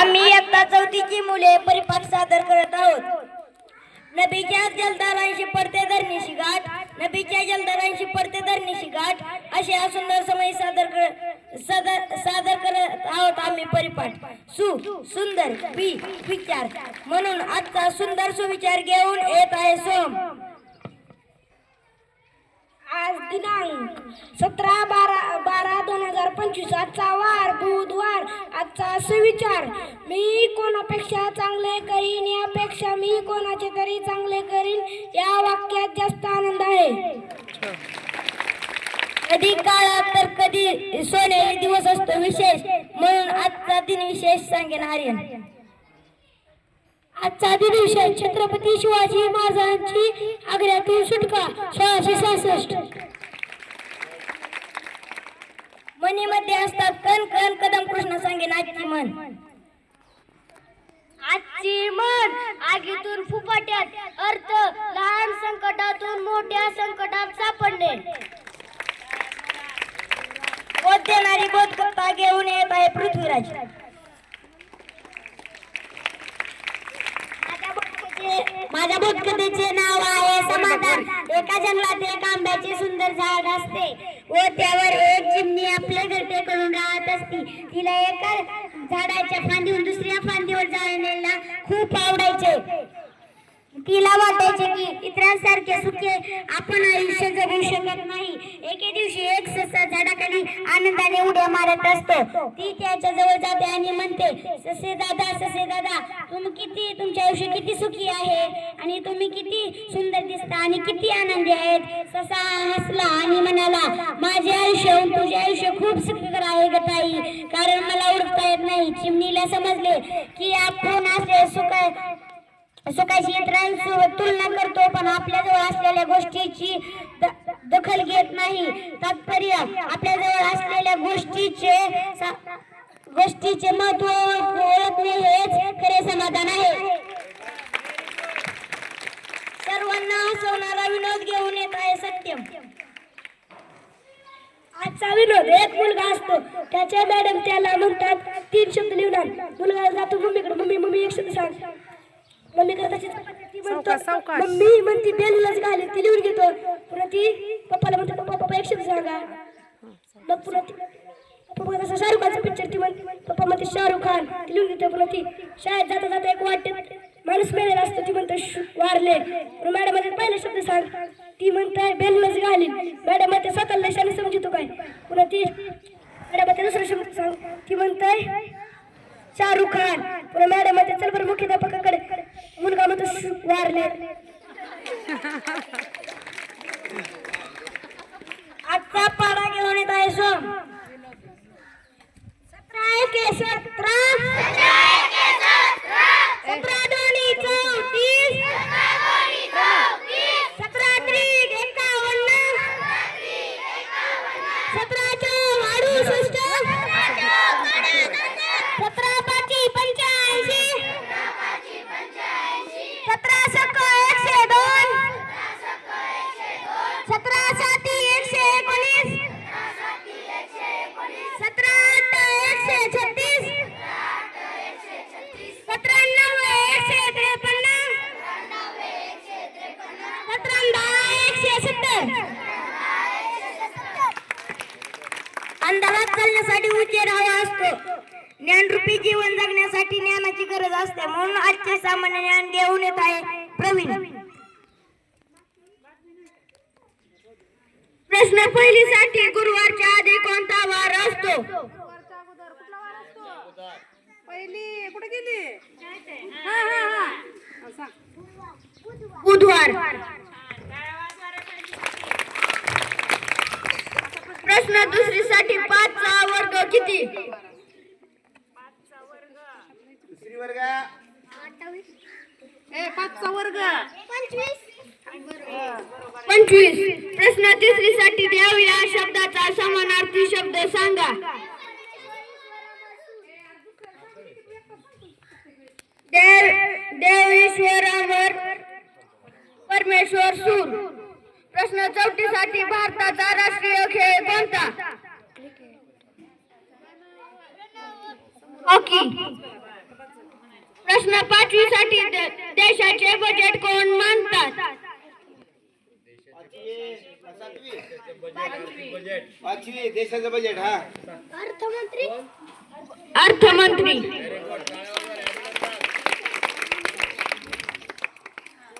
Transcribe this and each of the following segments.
आम्ही इयत्ता चौथीची मुले परिपाठ सादर करत आहोत. नबीच्या जलदारांशी पडते धरणीशी गाठ, नबीच्या जलदारांशी पडते धरणीशी गाठ, असे सुंदर समय सादर करत आहोत आम्ही परिपाठ. सुंदर विचार म्हणून आजचा सुंदर सुविचार घेऊन येत आहे सोम. आज दिनांक 17/12/2025 आजचा वार बुधवार. आजचा सुविचार मी कोणापेक्षा चांगले करीन यापेक्षा मी कोणाचे तरी चांगले करीन या वाक्यात जास्त आनंद आहे. कधी काळा तर कधी सोनेरी दिवस असतो विशेष म्हणून आजचा दिन विशेष सांगेन आर्यन. आजचा दिन विशेष छत्रपती शिवाजी महाराजांची आग्र्यातून सुटका 1666. मनीमध्ये असतात कण कण कदम कृष्ण सांगेन आजची मन. आजची मन आगीतून फुफाट्यात अर्थ लहान संकटातून मोठ्या संकटात सापडणे. बोध देणारी बोधकथा घेऊन येत आहे पृथ्वीराज. माझ्या बोधकथेचे नाव आहे समाधान. एका जंगलात एक आंब्याचे सुंदर झाड असते व त्यावर एक चिमणी आपले घरटे करून राहत असती. तिला एका झाडाच्या फांदीहून दुसऱ्या फांदीवर जाण्याला खूप आवडायचे. तिला वाटायचे की इतरांसारखे सुखी आपण आयुष्य जगू शकत नाही. एके दिवशी एक ससा झाडाखाली आनंदाने उड्या मारत असतो. ती त्याच्या जवळ जाते आणि म्हणते, ससे दादा तुमचे आयुष्य किती सुखी आहे आणि तुम्ही किती सुंदर दिसता आणि किती आनंदी आहेत. ससा हसला आणि म्हणाला, माझे आयुष्य तुझे आयुष्य खूप सुखकर आहे ग ताई, कारण मला उडता येत नाही. चिमणीला समजले की आपण असे सुखाची इतरांसोबत तुलना करतो पण आपल्याजवळ असलेल्या गोष्टीची दखल घेत नाही. तात्पर्य आपल्याजवळ असलेल्या गोष्टीचे महत्त्व ओळखणे हेच खरे समाधान आहे. सर्वांना हसवणारा विनोद घेऊन येत आहे सत्यम. आजचा विनोद. एक मुलगा असतो, त्याच्या मॅडम त्याला म्हणतात 3 शब्द लिहून आण. मुलगा जातो मम्मीकडे, मम्मी एक शब्द सांग. मम्मी मम्मी म्हणती बेलूनच घाली. ती लिहून घेतो. पुन्हा ती पप्पाला म्हणते, पप्पा एक शब्द सांगा. मग पुन्हा पप्पा जसं शाहरुख खानचा पिक्चर ती म्हणते, पप्पा म्हणते शाहरुख खान. ती लिहून घेते. पुन्हा ती शाळेत जाता जाता एक वाटेत माणूस मेलेला असतो. ती म्हणते वारले. मॅडम म्हणते पहिला शब्द सांग. ती म्हणते बेलूनच घाली. मॅडम म्हणते स्वतःला शाने समजतो काय. पुन्हा ती मॅडम म्हणते दुसरा शब्द सांग. ती म्हणते शाहरुख खान. पुन्हा मॅडम म्हणते चल बरं मुख्याध्यापकाकडे. मुलगा म्हणतो वारले. आजचा पाडा घेऊन येत आहे सोम. 17 अंधारात चालण्यासाठी उजेड हवा असतो. ज्ञानरूपी जीवन जगण्यासाठी ज्ञानाची गरज असते. म्हणून आजचे सामान्य ज्ञान घेऊन येत आहे प्रवीण. प्रश्न पहिलीसाठी गुरुवारच्या आधी कोणता वार असतो? पहिली कुठे गेली? बुधवार. प्रश्न दुसरीसाठी 5 चा वर्ग किती? 5 चा वर्ग 25. प्रश्न तिसरीसाठी देव या शब्दाचा समानार्थी शब्द सांगा. देव ईश्वर अमर परमेश्वर सूर. प्रश्न 34साठी भारताचा राष्ट्रीय खेळ कोणता? हॉकी. प्रश्न 5वी साठी देशाचे बजेट कोण मांडतात? पाचवी देशाचं बजेट हा अर्थमंत्री. अर्थमंत्री.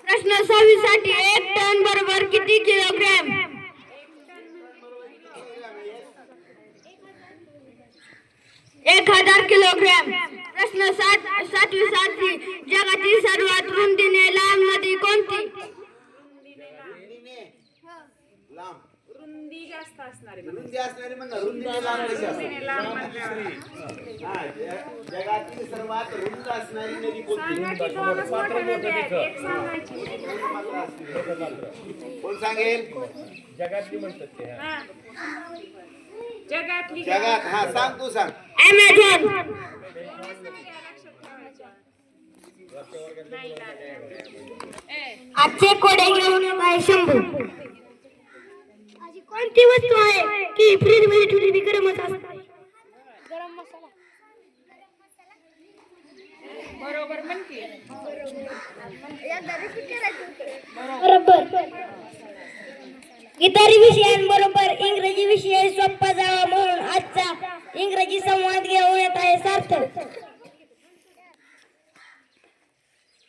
प्रश्न 6वी साठी 1 टन बरोबर किती किलोग्रॅम? 1000 किलोग्रॅम. प्रश्न 7वी साठी जगातील सर्वात रुंदीने लांब नदी कोणती? लांब रुंदी जास्त असणारी रुंदी असणारी म्हणा रुंदीने लांब कशी असते? लांब म्हणल्यावर हा, जगातील सर्वात रुंद असणारी नदी कोणती? दोनच मोठ्या नद्या आहेत. एक सांगायची. कोण सांगेल? हा. जगातली जगात हा सांग तू सांग. ॲमेझॉन. आजचे कोडे घेऊन येत आहे शंभू. अशी कोणती वस्तू आहे की फ्रीज मध्ये ठेवलेली गरमच असते? गरम मसाला. बरोबर म्हणते. बरोबर. इतर विषयांबरोबर इंग्रजी विषय सोपा जावा म्हणून आजचा इंग्रजी संवाद घेऊन येत आहे सार्थक.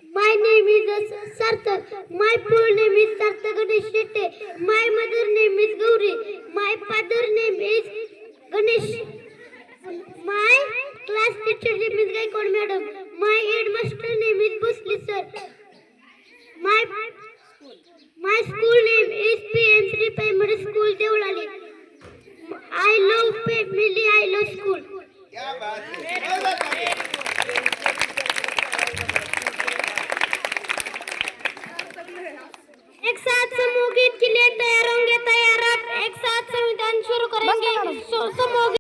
My name is Sarthak. My full name is Sarthak Ganesh Shetty. My mother name is Gauri. My father name is Ganesh. My class teacher name is Gaikod Madam. My headmaster name is Busli Sir. My school name is PM Sri Primary School Devlali. I love family. I love school. क्या बात है. एक साथ समूह गीत के लिए तैयार